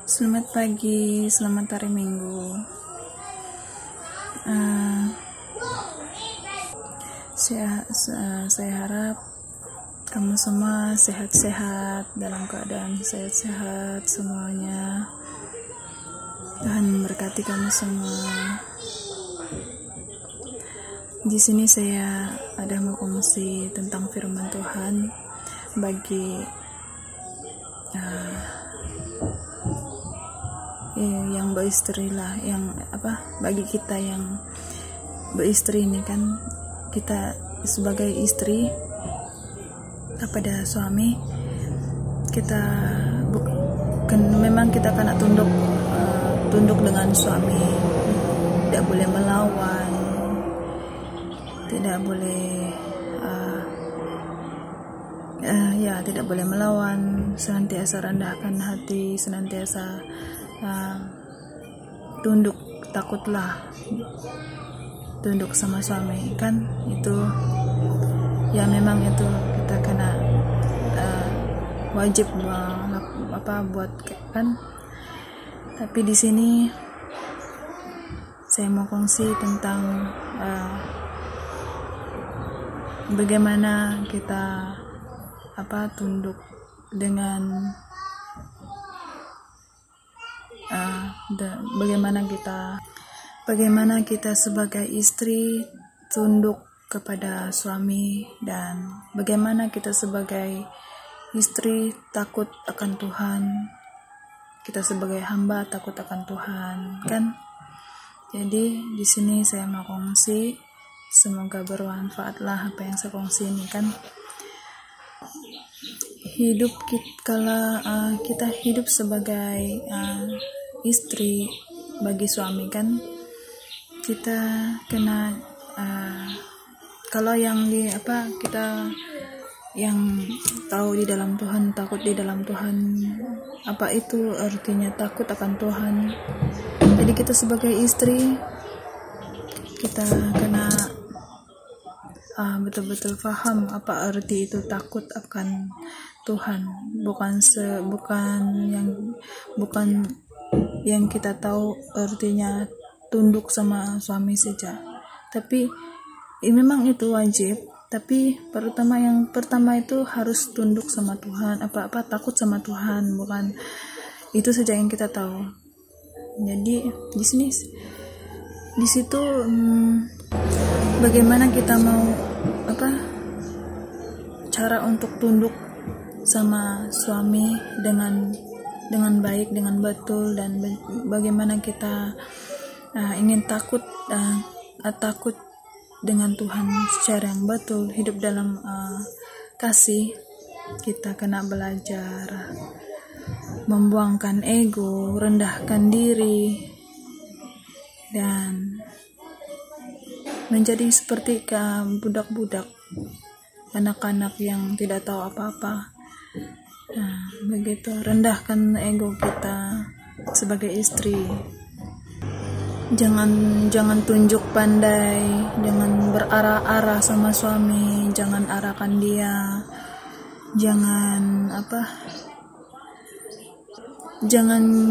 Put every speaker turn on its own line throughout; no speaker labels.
Selamat pagi, selamat hari Minggu. Saya harap kamu semua sehat-sehat, dalam keadaan sehat-sehat semuanya. Tuhan memberkati kamu semua. Di sini saya ada mau kongsi tentang firman Tuhan bagi yang beristri lah, bagi kita yang beristri ini kan, kita sebagai istri kepada suami, kita memang kita kena tunduk dengan suami, tidak boleh melawan, tidak boleh tidak boleh melawan, senantiasa rendahkan hati, senantiasa tunduk, takutlah tunduk sama suami kan. Itu ya memang itu kita kena wajib buat kan. Tapi di sini saya mau kongsi tentang bagaimana kita tunduk dengan bagaimana kita sebagai istri tunduk kepada suami, dan bagaimana kita sebagai istri takut akan Tuhan, kita sebagai hamba takut akan Tuhan kan. Jadi di sini saya mau kongsi, semoga bermanfaatlah apa yang saya kongsi ini kan. Kita hidup sebagai istri bagi suami kan, kita kena kalau yang kita yang tahu di dalam Tuhan, takut di dalam Tuhan, apa itu artinya takut akan Tuhan. Jadi kita sebagai istri, kita kena betul-betul paham apa arti itu takut akan Tuhan, bukan yang kita tahu artinya tunduk sama suami saja. Tapi memang itu wajib, tapi yang pertama itu harus tunduk sama Tuhan, takut sama Tuhan, bukan itu saja yang kita tahu. Jadi di situ bagaimana kita mau cara untuk tunduk sama suami dengan baik, dengan betul, dan bagaimana kita ingin takut dengan Tuhan secara yang betul, hidup dalam kasih. Kita kena belajar membuangkan ego, rendahkan diri, dan menjadi seperti budak-budak, anak-anak yang tidak tahu apa-apa. Begitu, rendahkan ego kita sebagai istri. Jangan tunjuk pandai, jangan berarah-arah sama suami, jangan arahkan dia, jangan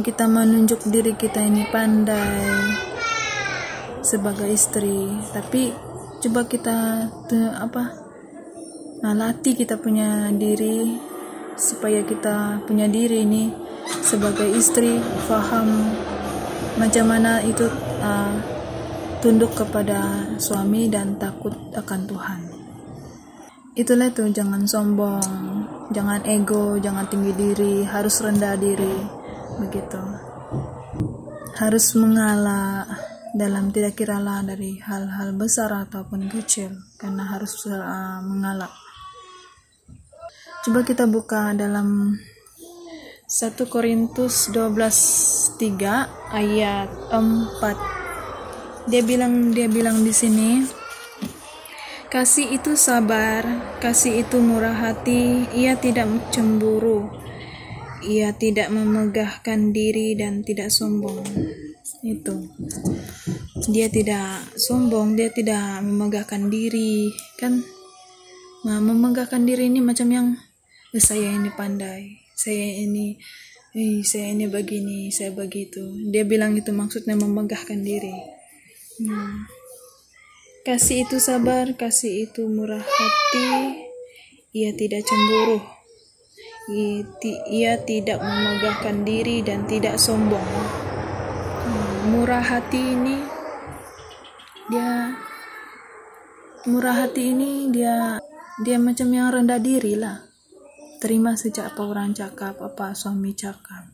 kita menunjuk diri kita ini pandai sebagai istri. Tapi coba kita latih kita punya diri, supaya kita punya diri ini sebagai istri paham macam mana itu tunduk kepada suami dan takut akan Tuhan. Itulah itu, jangan sombong, jangan ego, jangan tinggi diri, harus rendah diri, begitu. Harus mengalah dalam tidak kiralah dari hal-hal besar ataupun kecil, karena harus mengalah. Coba kita buka dalam 1 Korintus 12:3 ayat 4. Dia bilang di sini, kasih itu sabar, kasih itu murah hati, ia tidak cemburu, ia tidak memegahkan diri dan tidak sombong. Itu. Dia tidak sombong, dia tidak memegahkan diri kan. Memegahkan diri ini macam yang saya ini pandai, saya ini saya ini begini, saya begitu. Dia bilang itu maksudnya memegahkan diri. Kasih itu sabar, kasih itu murah hati, ia tidak cemburu, ia tidak memegahkan diri dan tidak sombong. Murah hati ini dia macam yang rendah diri lah. Terima saja apa orang cakap, apa suami cakap.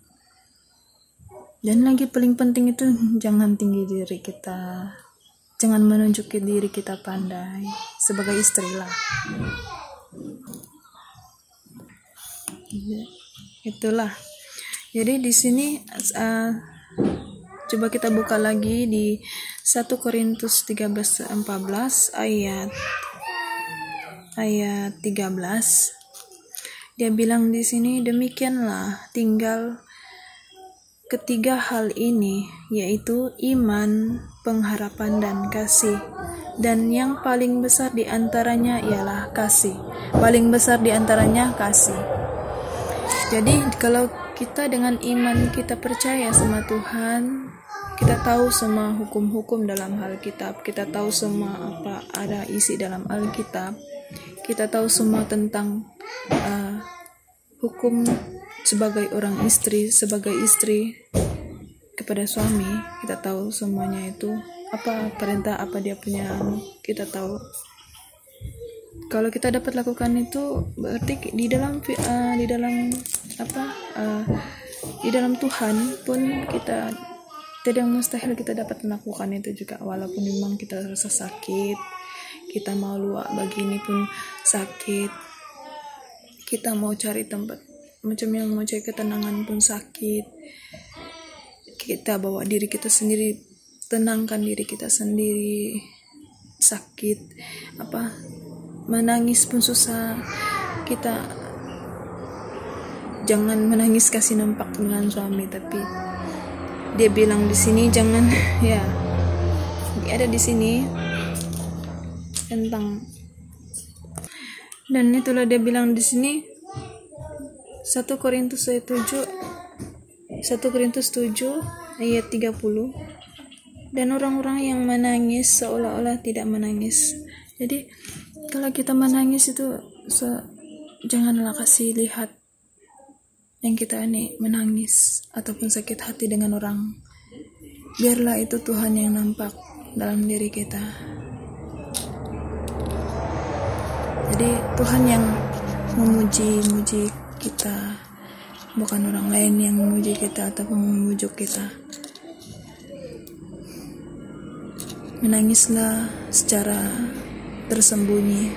Dan lagi paling penting itu jangan tinggi diri kita. Jangan menunjukkan diri kita pandai sebagai istri lah. Itulah. Jadi di sini coba kita buka lagi di 1 Korintus 13:14 ayat 13. Dia bilang di sini, demikianlah tinggal ketiga hal ini, yaitu iman, pengharapan, dan kasih. Dan yang paling besar di antaranya ialah kasih. Paling besar di antaranya kasih. Jadi kalau kita dengan iman kita percaya sama Tuhan, kita tahu semua hukum-hukum dalam Alkitab, kita tahu semua apa ada isi dalam Alkitab, kita tahu semua tentang hukum sebagai sebagai istri kepada suami, kita tahu semuanya itu apa perintah, apa dia punya, kita tahu. Kalau kita dapat lakukan itu, berarti di dalam Tuhan pun kita tidak mustahil kita dapat melakukan itu juga, walaupun memang kita rasa sakit, kita mau luak begini pun sakit, kita mau cari tempat macam yang mau cari ketenangan pun sakit, kita bawa diri kita sendiri, tenangkan diri kita sendiri, sakit, menangis pun susah, kita jangan menangis kasih nampak dengan suami. Tapi dia bilang di sini jangan, ya ada di sini tentang, dan itulah dia bilang di sini 1 Korintus 7 ayat 30. Dan orang-orang yang menangis seolah-olah tidak menangis. Jadi kalau kita menangis itu janganlah kasih lihat yang kita ini menangis ataupun sakit hati dengan orang. Biarlah itu Tuhan yang nampak dalam diri kita. Jadi Tuhan yang memuji kita, bukan orang lain yang memuji kita ataupun memujuk kita. Menangislah secara tersembunyi.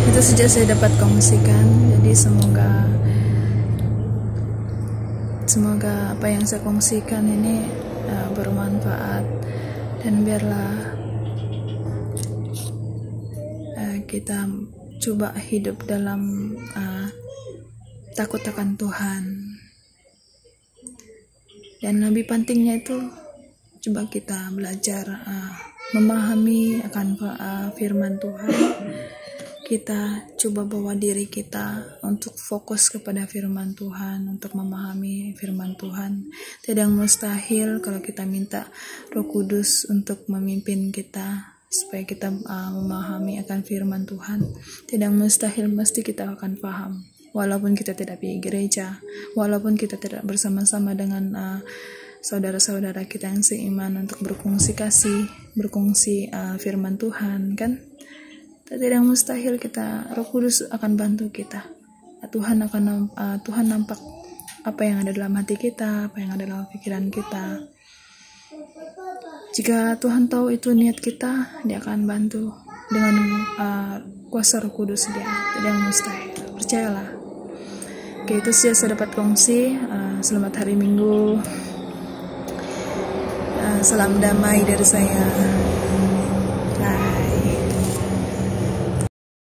Itu saja saya dapat kongsikan. Jadi semoga apa yang saya kongsikan ini bermanfaat, dan biarlah kita coba hidup dalam takut akan Tuhan. Dan lebih pentingnya itu coba kita belajar memahami akan firman Tuhan. Kita coba bawa diri kita untuk fokus kepada firman Tuhan, untuk memahami firman Tuhan. Tidak mustahil kalau kita minta Roh Kudus untuk memimpin kita supaya kita memahami akan firman Tuhan. Tidak mustahil, mesti kita akan paham. Walaupun kita tidak pergi gereja, walaupun kita tidak bersama-sama dengan saudara-saudara kita yang seiman untuk berkongsi kasih, berkongsi firman Tuhan, kan? Tidak mustahil Roh Kudus akan bantu kita. Tuhan nampak apa yang ada dalam hati kita, apa yang ada dalam pikiran kita. Jika Tuhan tahu itu niat kita, Dia akan bantu dengan kuasa Roh Kudus Dia. Tidak mustahil, percayalah. Oke, itu saja saya dapat kongsi. Selamat hari Minggu. Salam damai dari saya.